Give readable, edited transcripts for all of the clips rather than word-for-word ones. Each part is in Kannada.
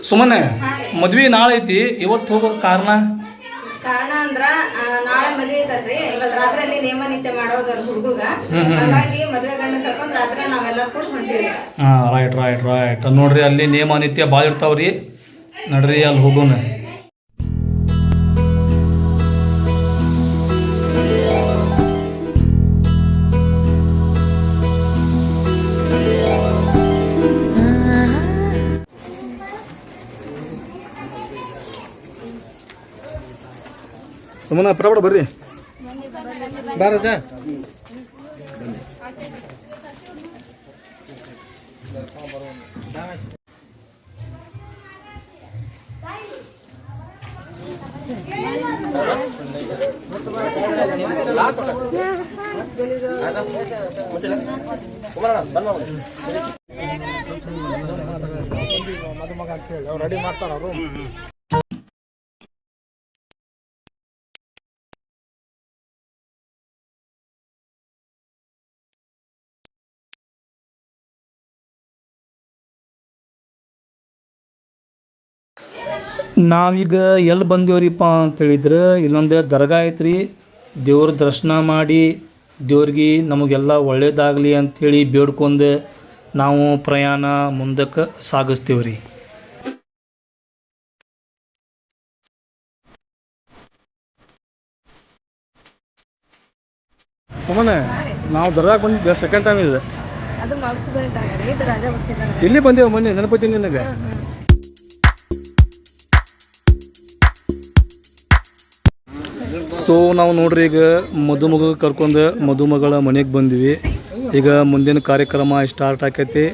ಸುಮ್ಮನೆ ಮದ್ವೆ ನಾಳೆ ಐತಿ ಇವತ್ತು ಹೋಗೋದು ಕಾರಣ ಅಂದ್ರ ನಾಳೆ ಮದ್ವೆ ಐತಲ್ರಿ ಇವತ್ತು ರಾತ್ರಿಯಲ್ಲಿ ನೇಮ ನಿತ್ಯ ಮಾಡೋದ್ರ ಹುಡುಗ ಹಾಗಾಗಿ ಮದ್ವೆ ಗಂಡ ಕರ್ಕೊಂಡ್ ರಾತ್ರಿ ನಾವೆಲ್ಲ ಕೂಡ ಹೊಂಟಿವಿ. ರೈಟ್ ನೋಡ್ರಿ ಅಲ್ಲಿ ನೇಮ ನಿತ್ಯ ಭಾಳ ಇರ್ತಾವ್ರಿ. ನಡ್ರಿ ಅಲ್ಲಿ ಹೋಗೋಣ. ಸುಮ್ಮನೆ ಪರಬಡ ಬರ್ರಿ ಬಾರಜ ರೆಡಿ ಮಾಡ್ತಾರ ಅವರು. ನಾವೀಗ ಎಲ್ಲಿ ಬಂದೇವ್ರಿಪ್ಪ ಅಂತೇಳಿದ್ರೆ ಇಲ್ಲೊಂದು ದರ್ಗಾ ಐತ್ರಿ. ದೇವ್ರ ದರ್ಶನ ಮಾಡಿ ದೇವ್ರಿಗೆ ನಮಗೆಲ್ಲ ಒಳ್ಳೇದಾಗಲಿ ಅಂಥೇಳಿ ಬೇಡ್ಕೊಂಡು ನಾವು ಪ್ರಯಾಣ ಮುಂದಕ್ಕೆ ಸಾಗಿಸ್ತೀವ್ರಿ. ಸುಮ್ಮನೆ ನಾವು ದರ್ಗಾಕ್ಕೆ ಬಂದಿದ್ದೆ ಸೆಕೆಂಡ್ ಟೈಮ್ ಇದೆ. ಇಲ್ಲಿ ಬಂದೇವು ಮೊನ್ನೆ ನೆನಪತ್ತೀನಿ ನಿನಗೆ. ಸೊ ನಾವು ನೋಡ್ರಿ ಈಗ ಮದುಮಗ ಕರ್ಕೊಂಡು ಮದುಮಗಳ ಮನೆಗೆ ಬಂದ್ವಿ. ಈಗ ಮುಂದಿನ ಕಾರ್ಯಕ್ರಮ ಸ್ಟಾರ್ಟ್ ಆಕೈತಿ.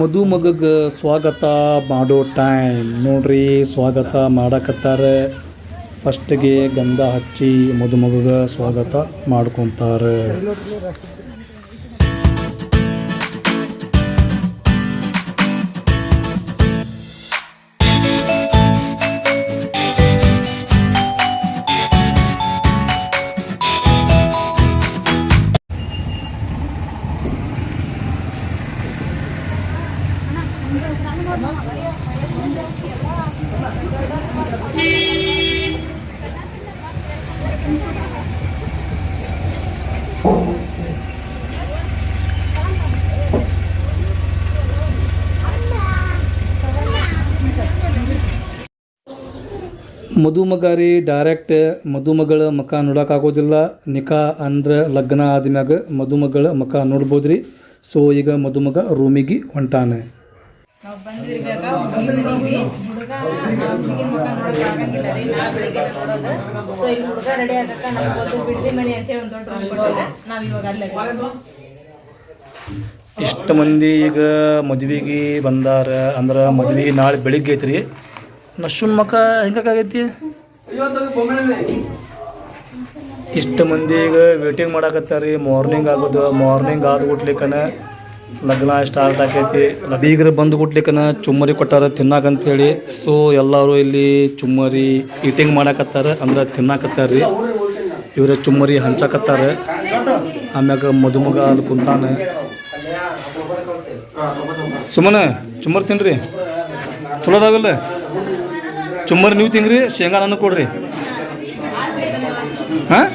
ಮದುಮಗಗೆ ಸ್ವಾಗತ ಮಾಡೋ ಟೈಮ್ ನೋಡ್ರಿ. ಸ್ವಾಗತ ಮಾಡಕತ್ತಾರೆ. ಫಸ್ಟಿಗೆ ಗಂಧ ಹಚ್ಚಿ ಮದುಮಗಗೆ ಸ್ವಾಗತ ಮಾಡ್ಕೊತಾರೆ. ಮದುಮಗ ರೀ ಡೈರೆಕ್ಟ್ ಮದುಮಗಳ ಮುಖ ನೋಡೋಕ್ಕಾಗೋದಿಲ್ಲ. ನಿಖಾ ಅಂದ್ರೆ ಲಗ್ನ ಆದ್ಮ್ಯಾಗ ಮದುಮಗಳ ಮುಖ ನೋಡ್ಬೋದು ರೀ. ಸೊ ಈಗ ಮದುಮಗ ರೂಮಿಗೆ ಹೊಂಟಾನೆ. ಇಷ್ಟು ಮಂದಿ ಈಗ ಮದುವೆಗೆ ಬಂದಾರ ಅಂದ್ರೆ ಮದುವೆ ನಾಳೆ ಬೆಳಿಗ್ಗೆ ಐತ್ರಿ. ನಶುನ್ ಮಕ ಹೆಂಗಾಗೈತಿ. ಇಷ್ಟು ಮಂದಿ ಈಗ ವೇಟಿಂಗ್ ಮಾಡಾಕತ್ತಾರಿ. ಮಾರ್ನಿಂಗ್ ಆಗೋದು. ಮಾರ್ನಿಂಗ್ ಆದ ಗುಟ್ಲಿಕ್ಕನ ಲಗ್ನ ಸ್ಟಾರ್ಟ್ ಆಕೈತಿ. ಬೀಗರು ಬಂದು ಗುಟ್ಲಿಕ್ಕನ ಚುಮ್ಮರಿ ಕೊಟ್ಟಾರ ತಿನ್ನಾಕಂತೇಳಿ. ಸೊ ಎಲ್ಲರೂ ಇಲ್ಲಿ ಚುಮ್ಮರಿ ಈಟಿಂಗ್ ಮಾಡಾಕತ್ತಾರ ಅಂದ್ರೆ ತಿನ್ನಾಕತ್ತಾರ್ರಿ. ಇವ್ರ ಚುಮ್ಮರಿ ಹಂಚಾಕತ್ತಾರ. ಆಮ್ಯಾಗ ಮದುಮಗ ಅಲ್ಲಿ ಕುಂತಾನೆ. ಸುಮ್ಮನೆ ಚುಮ್ಮರಿ ತಿನ್ರಿ ಚಲೋ ಅದಾವಿಲ್ಲ. ಚುಮ್ಮರಿ ನೀವು ತಿಂಗ್ರಿ, ಶೇಂಗಾ ನಾನು ಕೊಡ್ರಿ. ಹಾಂ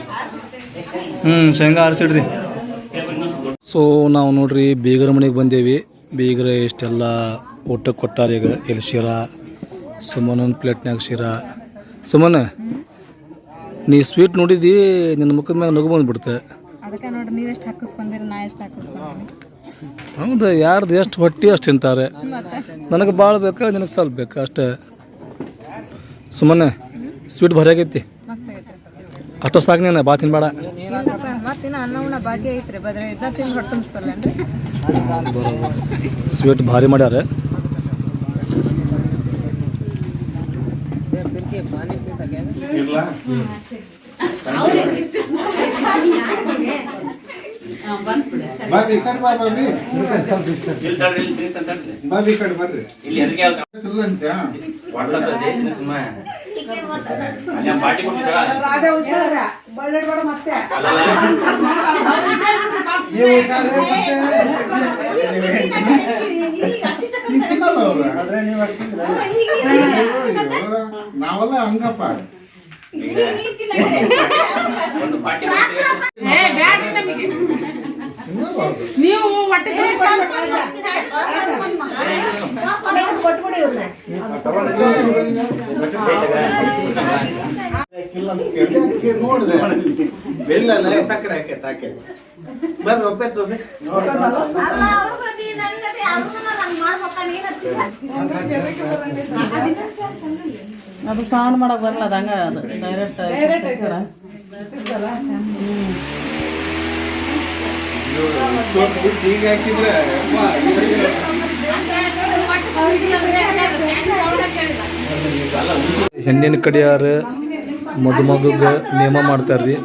ಶೇಂಗಾ ಆರಿಸಿಡ್ರಿ. ಸೊ ನಾವು ನೋಡ್ರಿ ಬೀಗರ ಮನೆಗೆ ಬಂದೇವಿ. ಬೀಗರ ಇಷ್ಟೆಲ್ಲ ಊಟ ಕೊಟ್ಟಾರ. ಈಗ ಇಲ್ಲಿ ಶಿರಾ ಸುಮ್ಮನೊಂದು ಪ್ಲೇಟ್ನಾಗ ಶಿರಾ. ಸುಮ್ಮನ ನೀ ಸ್ವೀಟ್ ನೋಡಿದಿ ನಿನ್ನ ಮುಖದ ಮ್ಯಾಗ ನಗು ಬಂದ್ಬಿಡ್ತೆ. ಹೌದು, ಯಾರ್ದು ಎಷ್ಟು ಹೊಟ್ಟಿ ಅಷ್ಟು ತಿಂತಾರೆ. ನನಗೆ ಭಾಳ ಬೇಕಾ ನಿನಗೆ ಸ್ವಲ್ಪ ಬೇಕಾ ಅಷ್ಟೇ. ಸುಮ್ಮನೆ ಸ್ವೀಟ್ ಭಾರಿ ಆಗೈತಿ. ಅಷ್ಟು ಸಾಕು ನೀನು ಬಾ ತಿನ್ಬೇಡ. ಸ್ವೀಟ್ ಭಾರಿ ಮಾಡ್ಯಾರ. ನಾವೆಲ್ಲ ಹಂಗಪ್ಪ ನೀವು ಹೊಟ್ಟೆ ನೋಡಿದೆ ಬೆಲ್ಲ ಸಕ್ಕರೆ ಹಾಕೆ ಬರ್ರಿ ಒಪ್ಪೆತ್ತು ಅದು ಸೌಂಡ್ ಮಾಡಕ್ ಬರಲ್ಲ ಅದು ಹಂಗ ಡೈರೆಕ್ಟ್ ಈಗ ಹಾಕಿದ್ರೆ ಹೆಣ್ಣಿನ ಕಡೆಯಾರ ಮದುಮಗುಗ ನೇಮ ಮಾಡ್ತಾರ್ರಿ.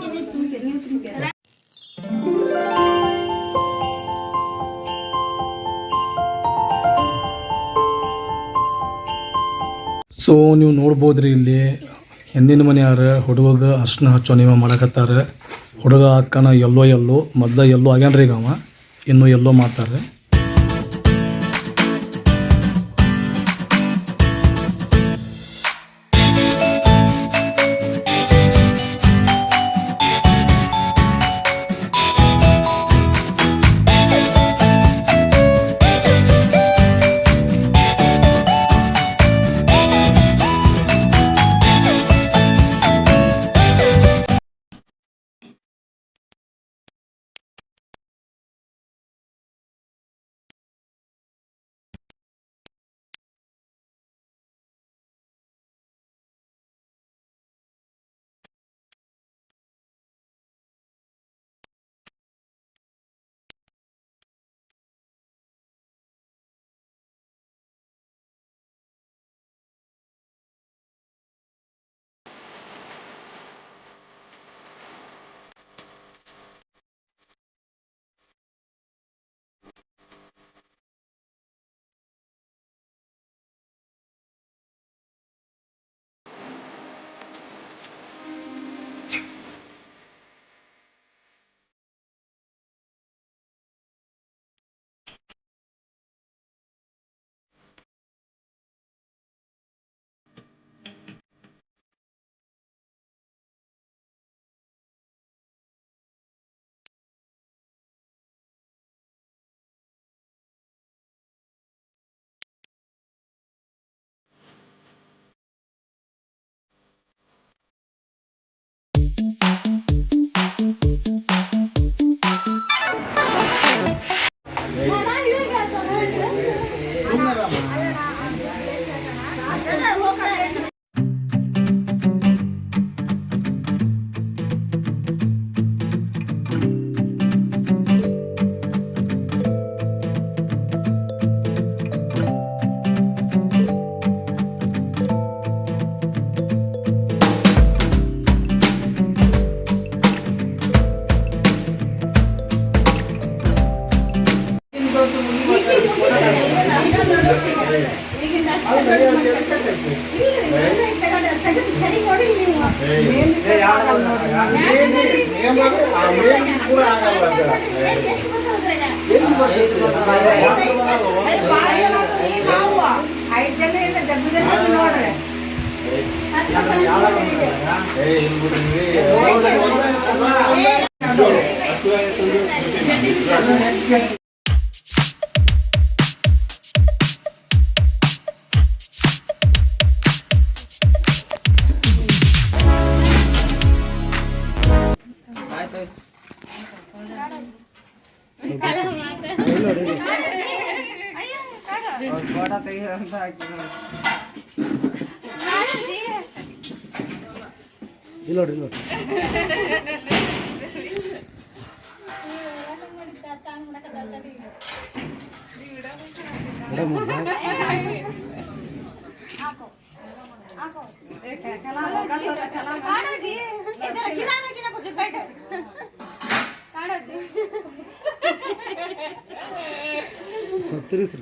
ಸೊ ನೀವು ನೋಡ್ಬೋದ್ರಿ ಇಲ್ಲಿ ಹೆಣ್ಣಿನ ಮನೆಯಾರ ಹುಡುಗ ಅರ್ಶಿನ ಹಚ್ಚೋ ನೇಮ ಮಾಡಕತ್ತಾರ. ಹುಡುಗ ಅಕ್ಕನ ಎಲ್ಲೋ ಮೊದ್ಲ ಎಲ್ಲೋ ಆಗ್ಯಾನ್ರಿ ಈಗ ಅವ ಇನ್ನೂ ಎಲ್ಲೋ ಮಾಡ್ತಾರೆ.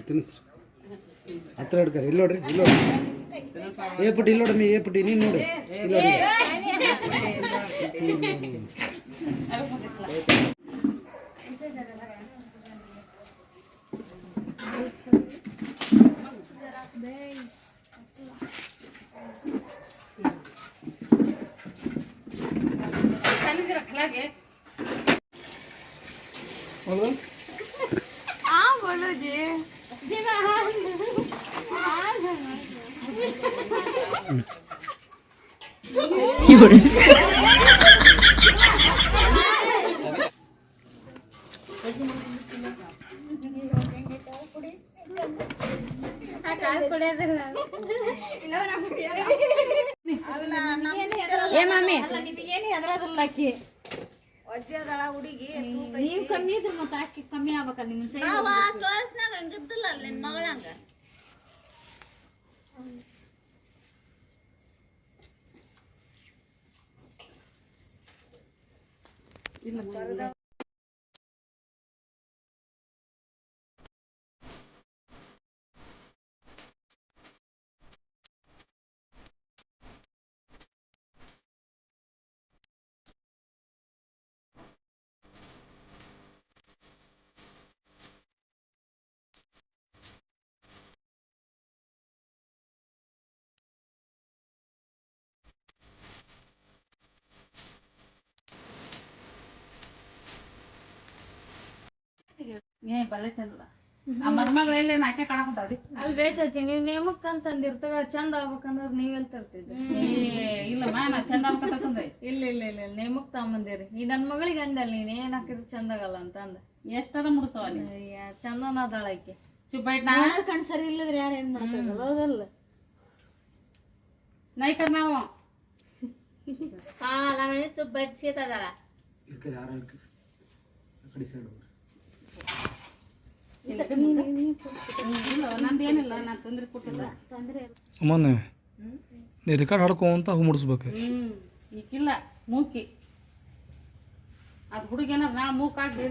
ತಿನ್ನಿಸ್ರಿ ಹತ್ರ ಹಿಡ್ಕರಿ ಇಲ್ಲಿ ನೋಡ್ರಿ ಇಲ್ಲಿ ನೋಡ್ರಿ ಏ ಪುಟ್ಟಿ ಇಲ್ಲಿ ನೋಡ್ರಿ ಏ ಪುಟ್ಟಿ ನೀನು ನೋಡಿ ಇಲ್ಲಿ ನೋಡಿ ನೀವ್ ಕಮ್ಮಿ ಇದ್ರ ಮತ್ತೆ ಆಕಿ ಕಮ್ಮಿ ಆಗ್ಬೇಕಲ್ಲ ನಿಮ್ ಹಂಗಿದ್ದಿಲ್ಲ ನಿನ್ ಮಗಳಂಗ ಬಲ್ಲೆ ಚಂದ ಆ ಮದ್ಮಗಳು ಎಲ್ಲಿ ನಾಟ್ಯ ಕಾಣಕೊಂಡವ್ರಿ ಅಲ್ಲಿ ಬೇಕಿ ನೀವ್ ನೇಮಕ್ ಅಂತಂದಿರ್ತವ ಚಂದ ಆಗ್ಬೇಕಂದ್ರ ನೀವೆಲ್ ತರ್ತಿದ್ರಿ ಇಲ್ಲಮ್ಮ ನಾ ಚಂದ ಆಗ್ಬೇಕಂತ ತಂದೆ ಇಲ್ಲ ಇಲ್ಲ ಇಲ್ಲ ಇಲ್ಲ ನೇಮಕ್ ತಗೊಂಬಂದಿರಿ ಈ ನನ್ ಮಗಳಿಗೆ ಅಂದಲ್ ನೀನ್ ಏನ್ ಹಾಕಿದ್ರು ಚಂದ ಆಗಲ್ಲ ಅಂತ ಅಂದ ಎಷ್ಟರ ಮುಡ್ಸವ ನೀ ಚಂದನ ಅದಾಳ ಆಕಿ ಚುಬ್ಬೈಟ್ ನಾಳೆ ಕಣ್ ಸರಿ ಇಲ್ಲದ್ರೆ ಯಾರು ಏನ್ ಮಾಡ್ತಾರಲ್ಲ ಹೌದಲ್ಲ ನೈಕರ್ ನಾವು ಹಾ ನಮ್ಮ ಚುಬ್ಬೈಟ್ ಸೀತ ಅದಾಳ ನಂದೇನಿಲ್ಲ ನಾನು ತೊಂದ್ರೆ ಕೊಟ್ಟಿಲ್ಲ ಸುಮ್ಮನೆ ನೀ ರೆಕಾರ್ಡ್ ಹಾಡ್ಕೊಂತ ಹೋಗಿ ಮುಡಿಸ್ಬೇಕು ಈಕಿಲ್ಲ ಮೂಕಿ ಅದು ಹುಡುಗಿ ಏನಾರ ನಾಳೆ ಮೂಕ್ ಹಾಕಿ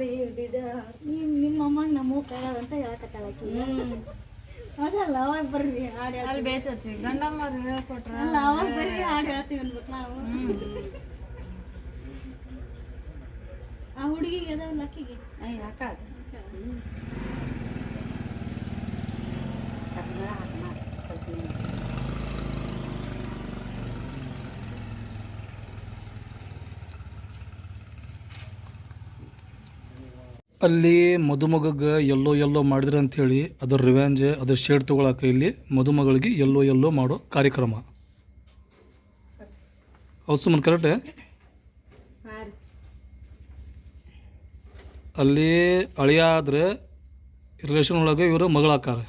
ನಿಮ್ಮ ಅಮ್ಮಂಗ ನಮ್ಮ ಮೂಕಾಗದ ಅಂತ ಹೇಳಕತ್ತಾಳ ಆಕಿ ಅದಲ್ಲ ಅವಾಗ ಬರ್ರಿ ಹಾಡು ಅಲ್ಲಿ ಬೇಚಿ ಗಂಡಮ್ಮವ್ರು ಹೇಳ್ಕೊಟ್ರ ಅಲ್ಲ ಅವಾಗ ಬರ್ರಿ ಹಾಡು ಹೇಳ್ತೀವಿ ಅನ್ಬೇಕು ನಾವು ಆ ಹುಡುಗಿಗೆ ಅದ ಲಕ್ಕಿಗೆ ಯಾಕ ಅಲ್ಲಿ ಮದುಮಗಗೆ ಎಲ್ಲೋ ಮಾಡಿದ್ರೆ ಅಂಥೇಳಿ ಅದ್ರ ರಿವೆಂಜ್ ಅದ್ರ ಶೇಡ್ ತೊಗೊಳಕ್ಕೆ ಇಲ್ಲಿ ಮದುಮಗಳಿಗೆ ಎಲ್ಲೋ ಮಾಡೋ ಕಾರ್ಯಕ್ರಮ ಹೌದು ಸುಮ್ಮನೆ ಕರೆಕ್ಟೇ ಅಲ್ಲಿ ಅಳಿಯ ಆದ್ರೆ ರಿಲೇಷನ್ ಒಳಗೆ ಇವರು ಮಗಳಾಕಾರ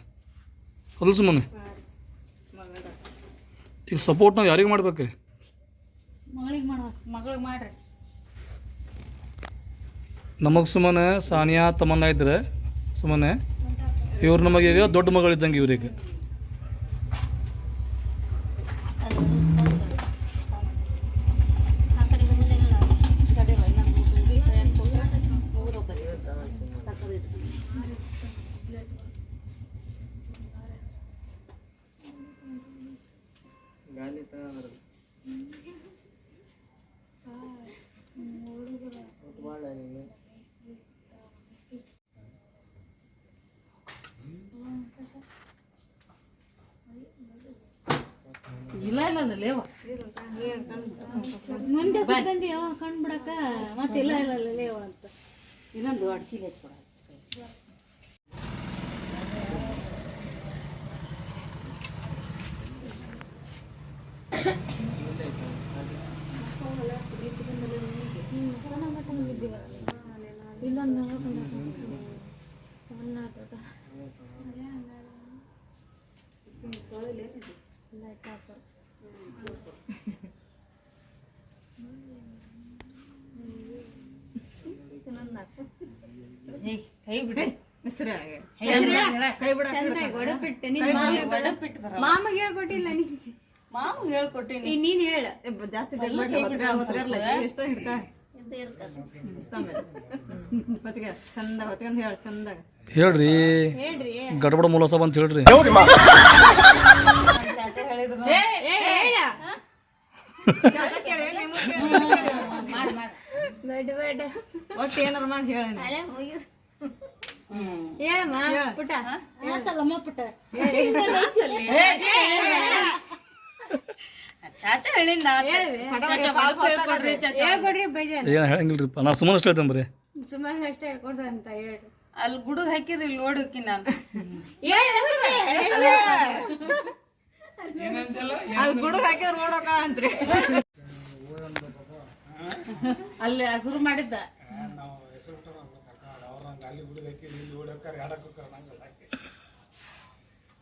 ಅಲ್ಲ ಸುಮ್ಮನೆ ಈಗ ಸಪೋರ್ಟ್ ನಾವು ಯಾರಿಗೆ ಮಾಡ್ಬೇಕು ಮಗಳಿಗೆ ಮಾಡ್ರಿ ನಮಗೆ ಸುಮ್ಮನೆ ಸಾನಿಯಾ ತಮ್ಮನ್ನ ಇದ್ರೆ ಸುಮ್ಮನೆ ಇವ್ರು ನಮಗೆ ಈಗ ದೊಡ್ಡ ಮಗಳಿದ್ದಂಗೆ ಇವ್ರಿಗೆ ಇಲ್ಲ ಲೇವ ಮುಂದೆ ಬಂದಿ ಅವ ಕಂಡ್ಬಿಡಕ ಮತ್ತೆ ಇಲ್ಲ ಇಲ್ಲ ಇಲ್ಲ ಲೇವ ಅಂತ ಇನ್ನೊಂದು ಅಡ್ಸಿಗೆ ಕೊಡ ಇಲ್ಲೊಂದು ಕೈ ಬಿಡ್ರಿ ಮಾಮಗೆ ಹೇಳ್ಕೊಟ್ಟಿಲ್ಲ ಮಾಮ ಹೇಳ್ಕೊಟ್ಟಿನಿ ನೀನ್ ಹೇಳ ಜಾಸ್ತಿ ಎಷ್ಟ ಹಿಡ್ಕ ಚಂದ ಹೊತ್ಕೊಂಡ್ ಹೇಳ ಚಂದಾಗ ಹೇಳ್ರಿ ಗಡಬಡ ಮೂಲಸ ಅಂತ ಹೇಳ್ರಿ ಒಟ್ಟು ಏನಾರ ಮಾಡಿ ಹೇಳ ಹೇಳಮ್ಮ ಪುಟ್ಟ ಹೇಳ್ತಲ್ಲಮ್ಮ ಪುಟ್ಟ ಚಾಚಾ ಹೇಳಿಂದ ಹೇಳ್ಕೊಡ್ರಿ ಬೇಜಾನ್ ಏನು ಹೇಳಂಗಿಲ್ರಿಪ್ಪ ನಾ ಸುಮ್ಮನೆ ಅಷ್ಟು ಹೇಳ್ತೇನೆ ಬರೀ ಸುಮಾರು ಅಷ್ಟೇ ಹೇಳ್ಕೊಡ್ರಿ ಅಂತ ಹೇಳಿ ಅಲ್ಲಿ ಗುಡುಗ್ ಹಾಕಿರಿ ಇಲ್ಲಿ ನೋಡಕ್ಕಿ ನಾನು ಅಲ್ಲಿ ಗುಡುಗ್ ಹಾಕಿದ್ರೆ ನೋಡೋಕ ಅಂತ್ರಿ ಅಲ್ಲಿ ಶುರು ಮಾಡಿದ್ದ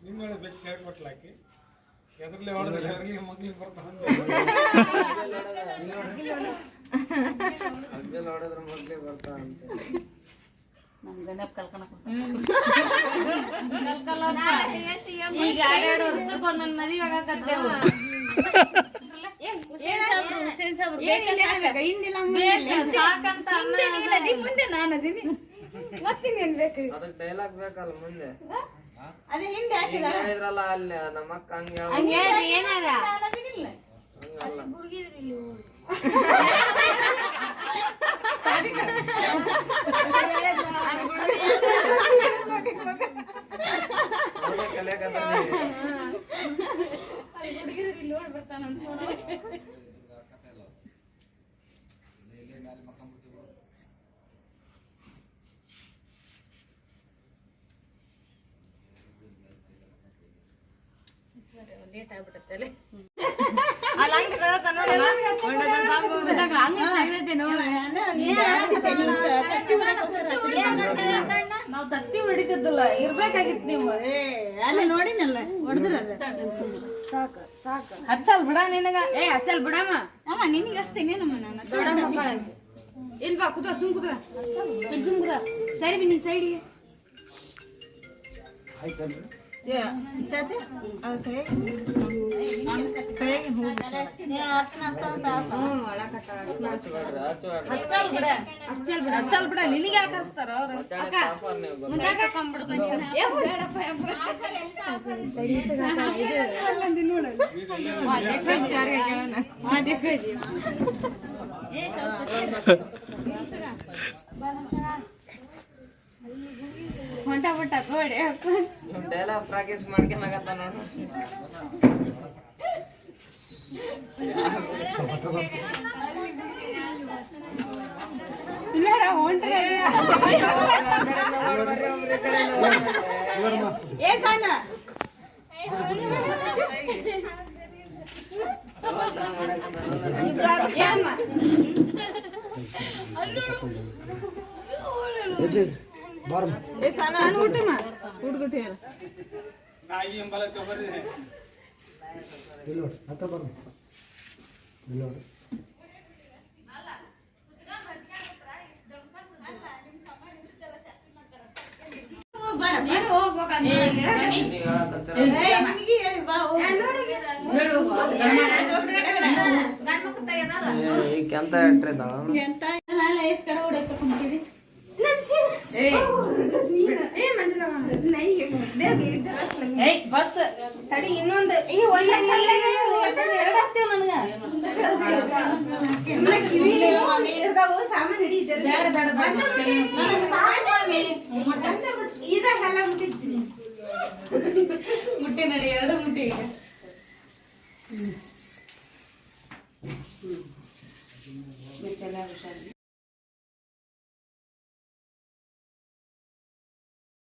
ನಿನ್ನ ಬೆಸ್ಟ್ ಹೇಳ್ಕೊಟ್ಲಾಕಿ ಎದ್ರಲ್ಲೇ ಹೊಡೆದ್ರೆ ಅವ್ರಿಗೆ ಮಕ್ಳಿಗೆ ಬರ್ತಾವ ನಮ್ ಗಣಪ್ ಈಗ 2 ವರ್ಷಕ್ಕೆ ಒಂದೊಂದು ಮದುವೆ ಆಗಕತ್ತೇವು ಸಾಕಂತ ಮುಂದೆ ನಾನು ಅದೀನಿ ಡೈಲಾಗ್ ಬೇಕಲ್ಲ ಮುಂದೆ ಅದೇ ಹಿಂದೆ ಹೇಳಿದ್ರಲ್ಲ ಅಲ್ಲಿ ನಮ್ಮ ಅಕ್ಕ ಏನಾರ ಲೇಟ್ ಆಗ್ಬಿಟ್ಟಲ್ಲಿ ನಾವ್ ತತ್ತಿ ಹೊಡಿತಿದ್ದಲ್ಲ ಇರ್ಬೇಕಾಗಿತ್ತು ನೀವು ಅಲ್ಲಿ ನೋಡಿನಲ್ಲ ಹೊಡೆದ್ರ ಹಚ್ಚಲ್ ಬಿಡ ನಿನಗ ಹಚ್ಚಲ್ ಬಿಡಮ್ಮ ಅಮ್ಮ ನಿನಗೆ ಅಷ್ಟೇನೆ ನಮ್ಮ ನಾನು ಇಲ್ವಾ ಕುದ ಸುಮ್ ಕುದ ಸುಮ್ ಕುದ ಸರಿ ಬಿ ನೀನ್ ಸೈಡಿಗೆ ಚಾಚಿ ಹಚ್ಚಲ್ ಬಿಡ ನಿನಗೆ ಯಾಕೆ ಹಚ್ತಾರ ಅವ್ರು ಹೊಂಟ ಬಿಟ್ಟ ನೋಡಿ ಡೈಲಾಗ್ ಪ್ರಾಕ್ಟೀಸ್ ಮಾಡ್ಕೊಳಕತ್ತ ನೋಡು ಇಲ್ಲ ಹೊಂಟ ಏ ಸಾನ ಬಾರಮ್ಮ ನಾನು ಊಟಮ್ಮ ಹುಡುಗಟ್ಟು ಹೇಳ ನಾಯಿ ಎಂಬಲಕ್ಕೆ ಬರ್ರಿ ಇಲ್ಲಿ ನೋಡಿ ಹತ್ರ ಬರಮ್ಮ ಇಲ್ಲಿ ನೋಡಿ ನೀನು ಹೋಗ್ಬೇಕಂತ ಈಗ ಕೆಂತ ಇಟ್ಟಿದ್ದಾಳ ಎಷ್ಟು ಕಡೆ ಹೊಡೆಕೊಂತೀವಿ ಬಸ್ ತಡಿ ಇನ್ನೊಂದು ಸಾಮಾನು ಇದಾಗಲ್ಲ ಮುಟ್ಟಿ ನಡಿ 2 ಮುಟ್ಟಿ